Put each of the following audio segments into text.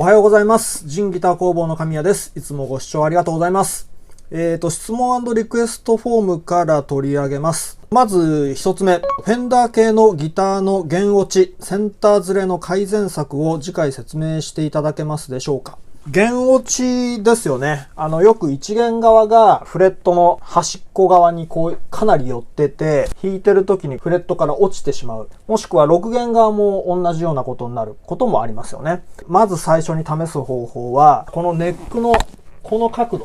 おはようございます。ジンギター工房の神谷です。いつもご視聴ありがとうございます。質問&リクエストフォームから取り上げます。まず一つ目、フェンダー系のギターの弦落ち、センターずれの改善策を次回説明していただけますでしょうか。弦落ちですよね。よく一弦側がフレットの端っこ側にかなり寄ってて、弾いてる時にフレットから落ちてしまう。もしくは6弦側も同じようなことになることもありますよね。まず最初に試す方法は、このネックのこの角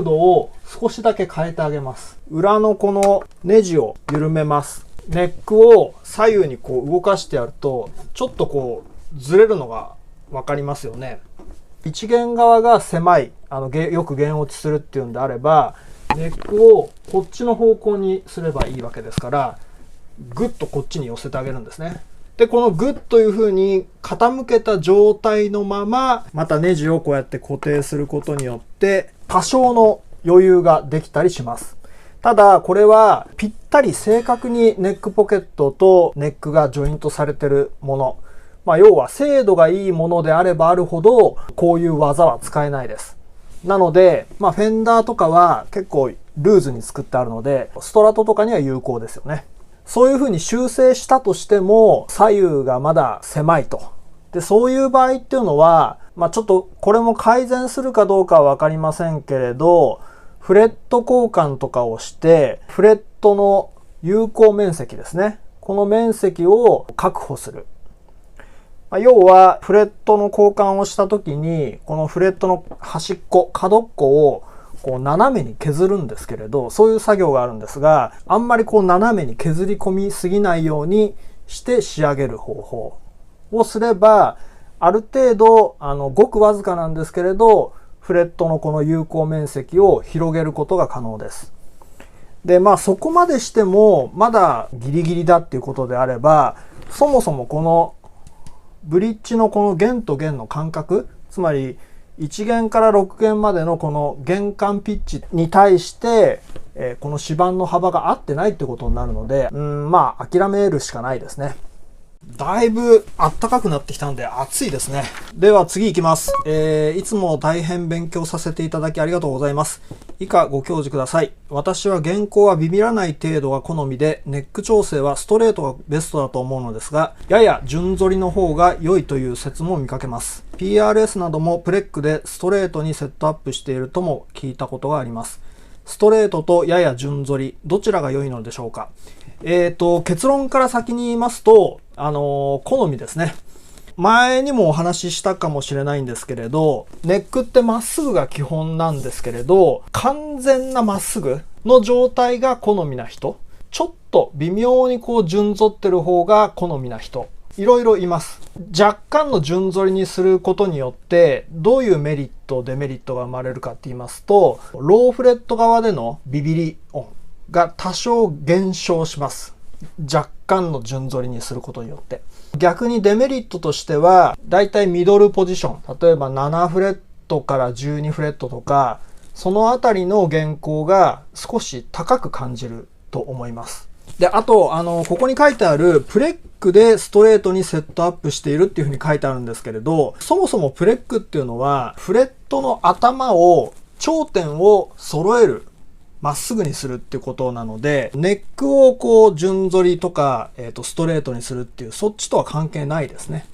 度を少しだけ変えてあげます。裏のこのネジを緩めます。ネックを左右に動かしてやると、ちょっとずれるのがわかりますよね。一弦側が狭い、よく弦落ちするっていうんであれば、ネックをこっちの方向にすればいいわけですから、ぐっとこっちに寄せてあげるんですね。で、このグッという風に傾けた状態のまま、またネジをこうやって固定することによって、多少の余裕ができたりします。ただ、これはぴったり正確にネックポケットとネックがジョイントされてるもの。要は精度がいいものであればあるほど、こういう技は使えないです。なので、フェンダーとかは結構ルーズに作ってあるので、ストラトとかには有効ですよね。そういう風に修正したとしても、左右がまだ狭いと。で、そういう場合っていうのは、ちょっとこれも改善するかどうかはわかりませんけれど、フレット交換とかをして、フレットの有効面積ですね。この面積を確保する。要は、フレットの交換をしたときに、このフレットの端っこ、角っこを斜めに削るんですけれど、そういう作業があるんですが、あんまり斜めに削り込みすぎないようにして仕上げる方法をすれば、ある程度、ごくわずかなんですけれど、フレットのこの有効面積を広げることが可能です。で、そこまでしても、まだギリギリだっていうことであれば、そもそもこのブリッジのこの弦と弦の間隔、つまり1弦から6弦までのこの弦間ピッチに対して、この指板の幅が合ってないってことになるので、諦めるしかないですね。だいぶ暖かくなってきたんで暑いですね。では次行きます。いつも大変勉強させていただきありがとうございます。以下ご教示ください。私は弦高はビビらない程度が好みで、ネック調整はストレートがベストだと思うのですが、やや順反りの方が良いという説も見かけます。PRS などもプレックでストレートにセットアップしているとも聞いたことがあります。ストレートとやや順反り、どちらが良いのでしょうか。結論から先に言いますと、好みですね。前にもお話ししたかもしれないんですけれど、ネックってまっすぐが基本なんですけれど、完全なまっすぐの状態が好みな人、ちょっと微妙に順反ってる方が好みな人、いろいろいます。若干の順反りにすることによって、どういうメリット、デメリットが生まれるかって言いますと、ローフレット側でのビビり音が多少減少します。若干の順反りにすることによって。逆にデメリットとしては、だいたいミドルポジション、例えば7フレットから12フレットとか、そのあたりの弦高が少し高く感じると思います。で、あと、ここに書いてあるプレックでストレートにセットアップしているっていうふうに書いてあるんですけれど、そもそもプレックっていうのは、フレットの頭を、頂点を揃える。まっすぐにするっていうことなので、ネックを順反りとか、ストレートにするっていう、そっちとは関係ないですね。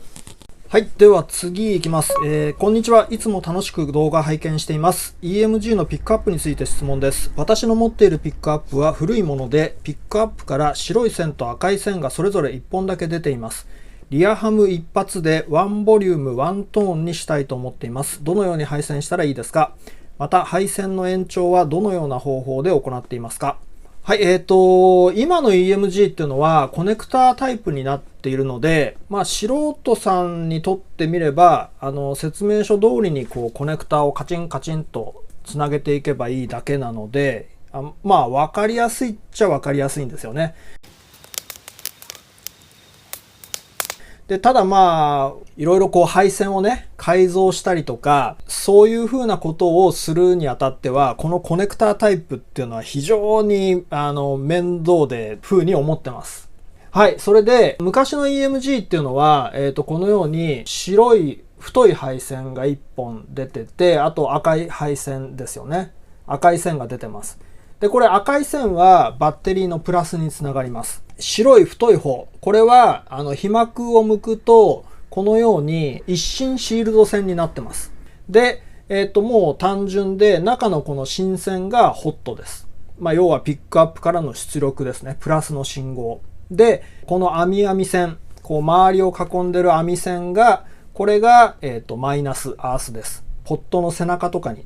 はい。では次行きます。こんにちは。いつも楽しく動画拝見しています。EMG のピックアップについて質問です。私の持っているピックアップは古いもので、ピックアップから白い線と赤い線がそれぞれ1本だけ出ています。リアハム一発でワンボリュームワントーンにしたいと思っています。どのように配線したらいいですか？また、配線の延長はどのような方法で行っていますか？はい、今の EMG っていうのはコネクタータイプになっているので、素人さんにとってみれば、説明書通りにコネクターをカチンカチンとつなげていけばいいだけなので、わかりやすいっちゃわかりやすいんですよね。で、ただいろいろ配線をね、改造したりとか、そういう風なことをするにあたっては、このコネクタータイプっていうのは非常に、面倒で風に思ってます。はい。それで、昔の EMG っていうのは、このように白い太い配線が1本出てて、あと赤い配線ですよね。赤い線が出てます。で、これ赤い線はバッテリーのプラスにつながります。白い太い方、これは被膜を剥くと、このように一芯シールド線になってます。で、もう単純で、中のこの芯線がホットです。要はピックアップからの出力ですね。プラスの信号。で、この網線、周りを囲んでる網線が、これが、マイナスアースです。ポットの背中とかに、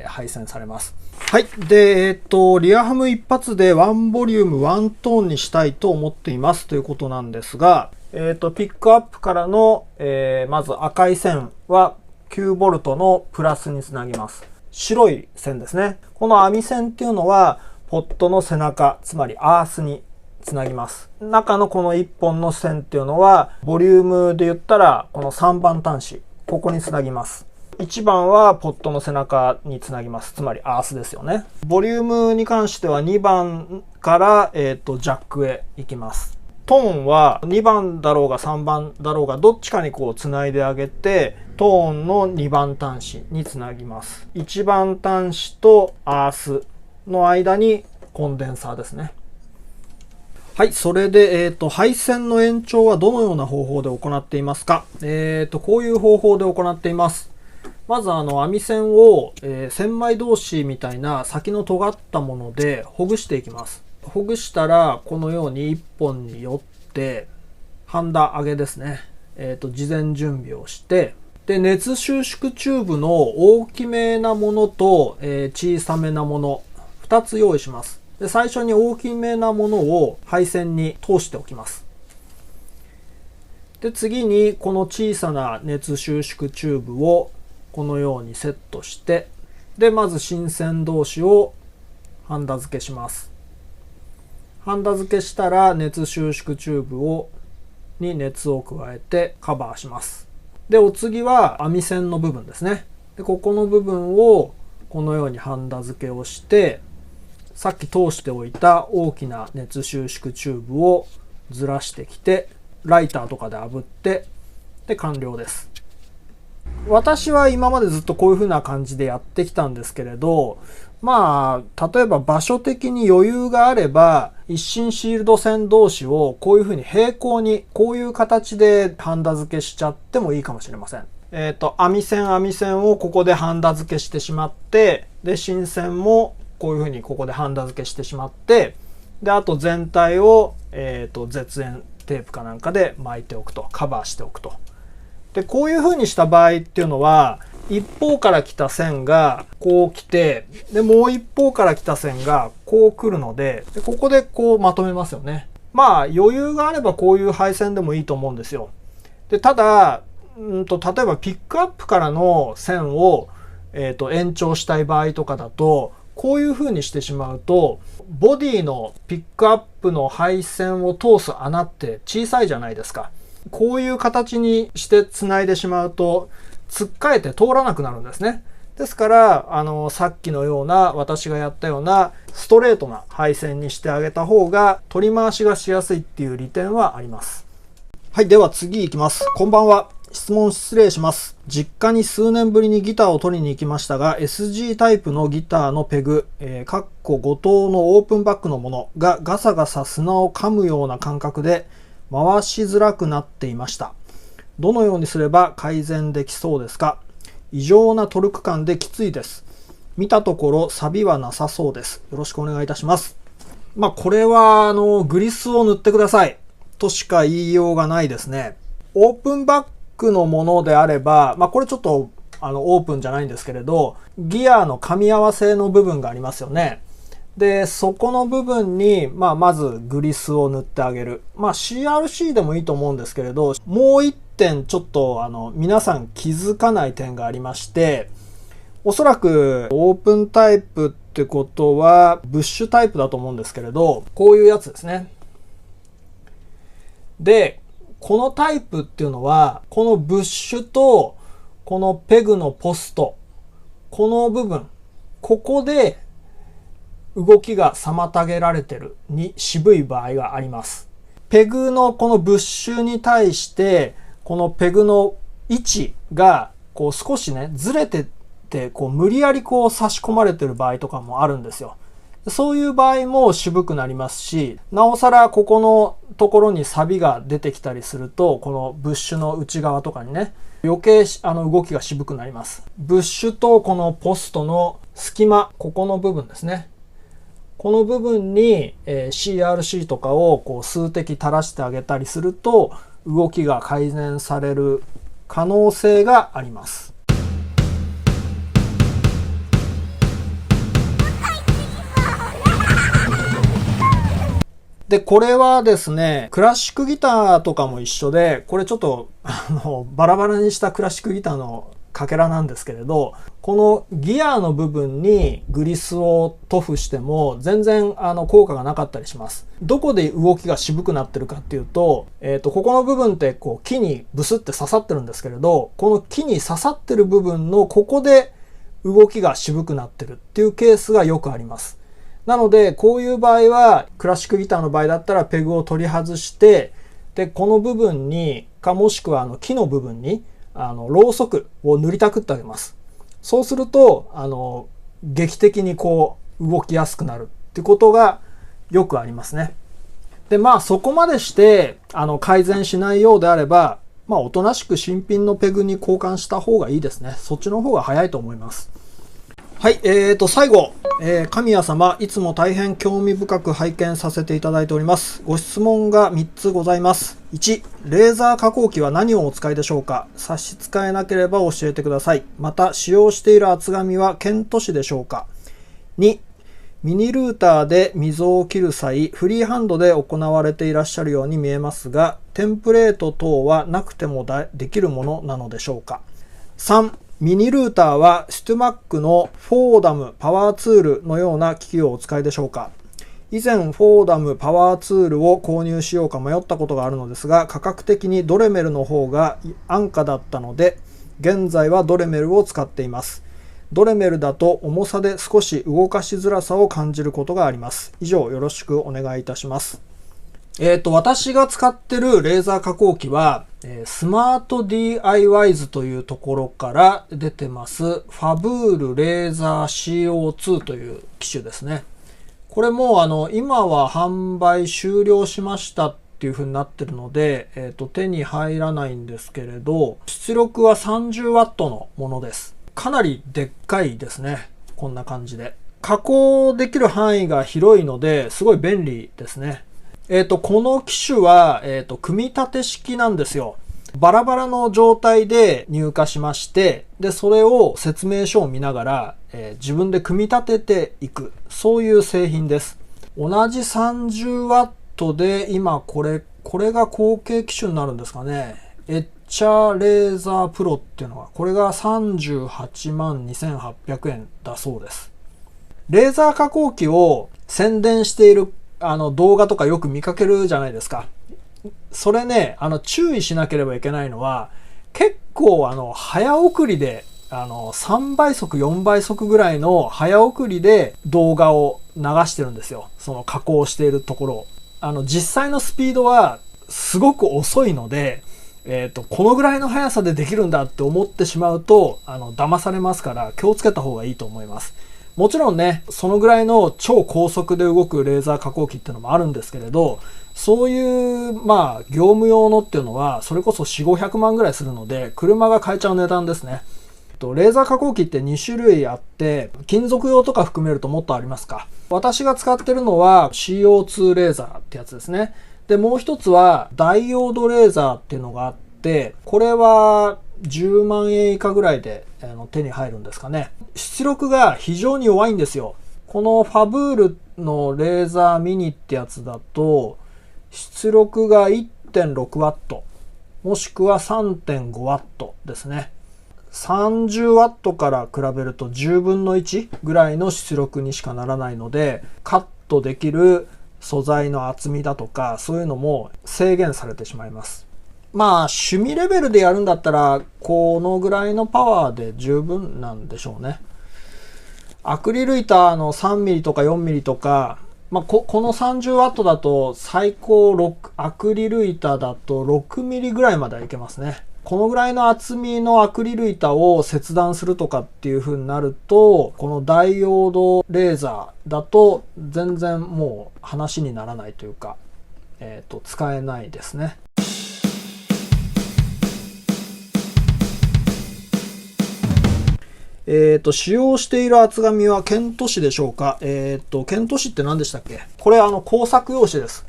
配線されます。はい。で、リアハム一発でワンボリューム、ワントーンにしたいと思っていますということなんですが、ピックアップからの、まず赤い線は 9V のプラスにつなぎます。白い線ですね。この網線っていうのは、ポットの背中、つまりアースにつなぎます。中のこの1本の線っていうのは、ボリュームで言ったら、この3番端子、ここにつなぎます。1番はポットの背中につなぎます。つまりアースですよね。ボリュームに関しては2番から、ジャックへ行きます。トーンは2番だろうが3番だろうがどっちかにつないであげて、トーンの2番端子につなぎます。1番端子とアースの間にコンデンサーですね。はい。それで、配線の延長はどのような方法で行っていますか？こういう方法で行っています。まず網線を、千枚通しみたいな先の尖ったものでほぐしていきます。ほぐしたらこのように1本によってハンダ上げですね。事前準備をして、で熱収縮チューブの大きめなものと、小さめなもの2つ用意します。で最初に大きめなものを配線に通しておきます。で次にこの小さな熱収縮チューブをこのようにセットして、でまず芯線同士をハンダ付けします。ハンダ付けしたら熱収縮チューブに熱を加えてカバーします。でお次は網線の部分ですね。でここの部分をこのようにハンダ付けをして、さっき通しておいた大きな熱収縮チューブをずらしてきて、ライターとかで炙って、で完了です。私は今までずっとこういう風な感じでやってきたんですけれど、例えば場所的に余裕があれば、一芯シールド線同士をこういう風に平行に、こういう形でハンダ付けしちゃってもいいかもしれません。網線をここでハンダ付けしてしまって、で、芯線もこういう風にここでハンダ付けしてしまって、で、あと全体を、絶縁テープかなんかで巻いておくと、カバーしておくと。で、こういう風にした場合っていうのは、一方から来た線がこう来て、で、もう一方から来た線がこう来るので、ここでこうまとめますよね。余裕があればこういう配線でもいいと思うんですよ。で、ただ、例えばピックアップからの線を、延長したい場合とかだと、こういう風にしてしまうと、ボディのピックアップの配線を通す穴って小さいじゃないですか。こういう形にして繋いでしまうと、つっかえて通らなくなるんですね。ですから、さっきのような、私がやったような、ストレートな配線にしてあげた方が、取り回しがしやすいっていう利点はあります。はい、では次行きます。こんばんは。質問失礼します。実家に数年ぶりにギターを取りに行きましたが、SG タイプのギターのペグ、5灯のオープンバックのものがガサガサ砂を噛むような感覚で回しづらくなっていました。どのようにすれば改善できそうですか？異常なトルク感できついです。見たところ錆びはなさそうです。よろしくお願いいたします。これはグリスを塗ってくださいとしか言いようがないですね。オープンバックのものであれば、これちょっとオープンじゃないんですけれど、ギアの噛み合わせの部分がありますよね。で、そこの部分に、まずグリスを塗ってあげる。CRC でもいいと思うんですけれど、もう一点ちょっと皆さん気づかない点がありまして、おそらくオープンタイプってことはブッシュタイプだと思うんですけれど、こういうやつですね。で、このタイプっていうのは、このブッシュとこのペグのポスト、この部分、ここで動きが妨げられてるに渋い場合があります。ペグのこのブッシュに対して、このペグの位置がこう少しねずれてってこう無理やりこう差し込まれてる場合とかもあるんですよ。そういう場合も渋くなりますし、なおさらここのところに錆が出てきたりすると、このブッシュの内側とかにね、余計動きが渋くなります。ブッシュとこのポストの隙間、ここの部分ですね。この部分に CRC とかをこう数滴垂らしてあげたりすると、動きが改善される可能性があります。で、これはですね、クラシックギターとかも一緒で、これちょっと、バラバラにしたクラシックギターのかけらなんですけれど、このギアの部分にグリスを塗布しても全然効果がなかったりします。どこで動きが渋くなってるかっていうと、ここの部分ってこう木にブスって刺さってるんですけれど、この木に刺さってる部分のここで動きが渋くなってるっていうケースがよくあります。なので、こういう場合は、クラシックギターの場合だったらペグを取り外して、で、この部分に、もしくは木の部分に、ろうそくを塗りたくってあげます。そうすると、劇的にこう、動きやすくなるってことがよくありますね。で、まあ、そこまでして、改善しないようであれば、まあ、おとなしく新品のペグに交換した方がいいですね。そっちの方が早いと思います。はい、最後、神谷様、いつも大変興味深く拝見させていただいております。ご質問が3つございます。1、レーザー加工機は何をお使いでしょうか？差し支えなければ教えてください。また、使用している厚紙はケント紙でしょうか？ 2、ミニルーターで溝を切る際、フリーハンドで行われていらっしゃるように見えますが、テンプレート等はなくてもできるものなのでしょうか？ 3、ミニルーターはシトゥマックのフォーダムパワーツールのような機器をお使いでしょうか？以前フォーダムパワーツールを購入しようか迷ったことがあるのですが、価格的にドレメルの方が安価だったので、現在はドレメルを使っています。ドレメルだと重さで少し動かしづらさを感じることがあります。以上よろしくお願いいたします。私が使ってるレーザー加工機は、スマート DIYs というところから出てます、ファブールレーザー CO2 という機種ですね。これも今は販売終了しましたっていう風になってるので、手に入らないんですけれど、出力は 30W のものです。かなりでっかいですね。こんな感じで。加工できる範囲が広いので、すごい便利ですね。この機種は、組み立て式なんですよ。バラバラの状態で入荷しまして、で、それを説明書を見ながら、自分で組み立てていく。そういう製品です。同じ 30W で、今これが後継機種になるんですかね。エッチャーレーザープロっていうのは、これが38万2800円だそうです。レーザー加工機を宣伝している動画とかよく見かけるじゃないですか。それね、注意しなければいけないのは、結構早送りで、3倍速、4倍速ぐらいの早送りで動画を流してるんですよ。その加工しているところを。実際のスピードはすごく遅いので、このぐらいの速さでできるんだって思ってしまうと、騙されますから気をつけた方がいいと思います。もちろんね、そのぐらいの超高速で動くレーザー加工機っていうのもあるんですけれど、そういう、業務用のっていうのは、それこそ4、500万ぐらいするので、車が買えちゃう値段ですね。レーザー加工機って2種類あって、金属用とか含めるともっとありますか。私が使ってるのは CO2 レーザーってやつですね。で、もう一つはダイオードレーザーっていうのがあって、これは10万円以下ぐらいで手に入るんですかね。出力が非常に弱いんですよ。このファブールのレーザーミニってやつだと、出力が 1.6W もしくは 3.5W ですね。30W から比べると10分の1ぐらいの出力にしかならないので、カットできる素材の厚みだとか、そういうのも制限されてしまいます。趣味レベルでやるんだったら、このぐらいのパワーで十分なんでしょうね。アクリル板の 3mm とか 4mm とか、この 30W だと最高アクリル板だと 6mm ぐらいまではいけますね。このぐらいの厚みのアクリル板を切断するとかっていう風になると、このダイオードレーザーだと全然もう話にならないというか、使えないですね。使用している厚紙はケント紙でしょうか。ケント紙って何でしたっけ？これ工作用紙です。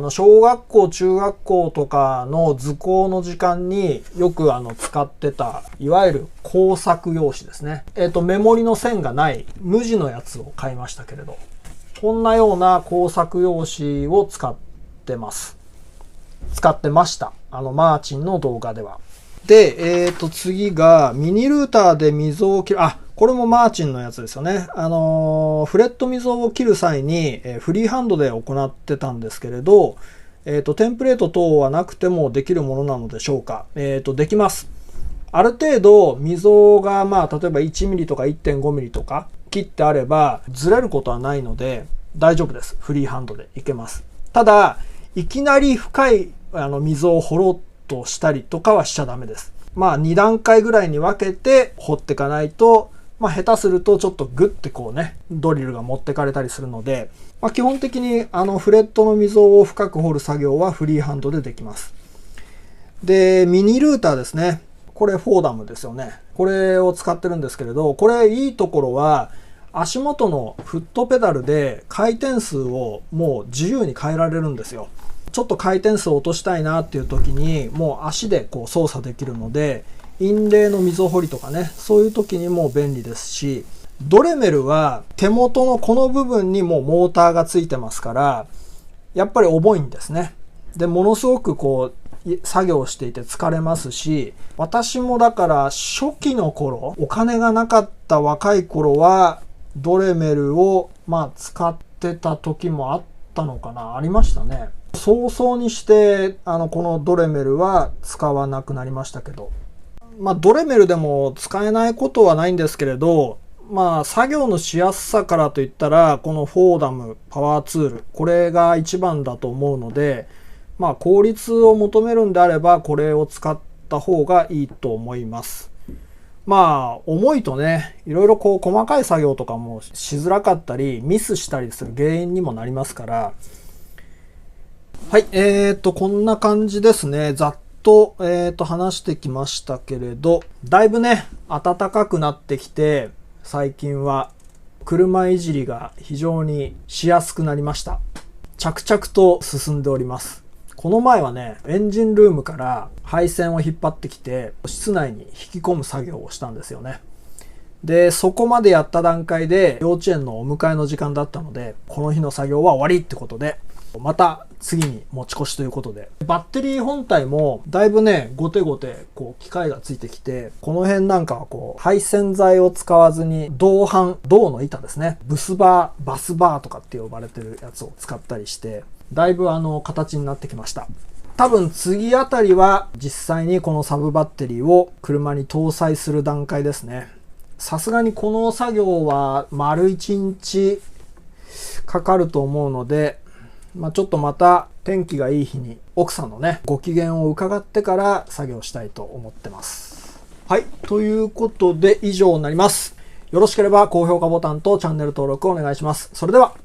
小学校、中学校とかの図工の時間によく使ってた、いわゆる工作用紙ですね。目盛りの線がない無地のやつを買いましたけれど、こんなような工作用紙を使ってます。使ってました。マーチンの動画では。で、次が、ミニルーターで溝を切る。これもマーチンのやつですよね。フレット溝を切る際に、フリーハンドで行ってたんですけれど、テンプレート等はなくてもできるものなのでしょうか。できます。ある程度、溝が、例えば1ミリとか 1.5 ミリとか切ってあれば、ずれることはないので、大丈夫です。フリーハンドでいけます。ただ、いきなり深い溝を掘ろうとしたりとかはしちゃダメです。2段階ぐらいに分けて掘っていかないと、下手するとちょっとグッてこうね、ドリルが持ってかれたりするので、基本的にフレットの溝を深く掘る作業はフリーハンドでできます。で、ミニルーターですね。これフォーダムですよね。これを使ってるんですけれど、これいいところは、足元のフットペダルで回転数をもう自由に変えられるんですよ。ちょっと回転数を落としたいなっていう時にもう足でこう操作できるので、インレイの溝掘りとかね、そういう時にも便利ですし、ドレメルは手元のこの部分にもモーターがついてますから、やっぱり重いんですね。で、ものすごくこう作業していて疲れますし、私もだから初期の頃、お金がなかった若い頃はドレメルを使ってた時もあったのかな、ありましたね。早々にしてこのドレメルは使わなくなりましたけど、ドレメルでも使えないことはないんですけれど、作業のしやすさからといったらこのフォーダムパワーツール、これが一番だと思うので、効率を求めるんであればこれを使った方がいいと思います。重いとね、いろいろこう細かい作業とかもしづらかったりミスしたりする原因にもなりますから。はい、こんな感じですね。ざっと、話してきましたけれど、だいぶね、暖かくなってきて、最近は車いじりが非常にしやすくなりました。着々と進んでおります。この前はね、エンジンルームから配線を引っ張ってきて、室内に引き込む作業をしたんですよね。で、そこまでやった段階で幼稚園のお迎えの時間だったので、この日の作業は終わりってことで、また次に持ち越しということで、バッテリー本体もだいぶね、ゴテゴテこう機械がついてきて、この辺なんかはこう配線材を使わずに銅の板ですね、ブスバー、バスバーとかって呼ばれてるやつを使ったりして、だいぶ形になってきました。多分次あたりは実際にこのサブバッテリーを車に搭載する段階ですね。さすがにこの作業は丸1日かかると思うので、ちょっとまた天気がいい日に奥さんのね、ご機嫌を伺ってから作業したいと思ってます。はい。ということで以上になります。よろしければ高評価ボタンとチャンネル登録をお願いします。それでは。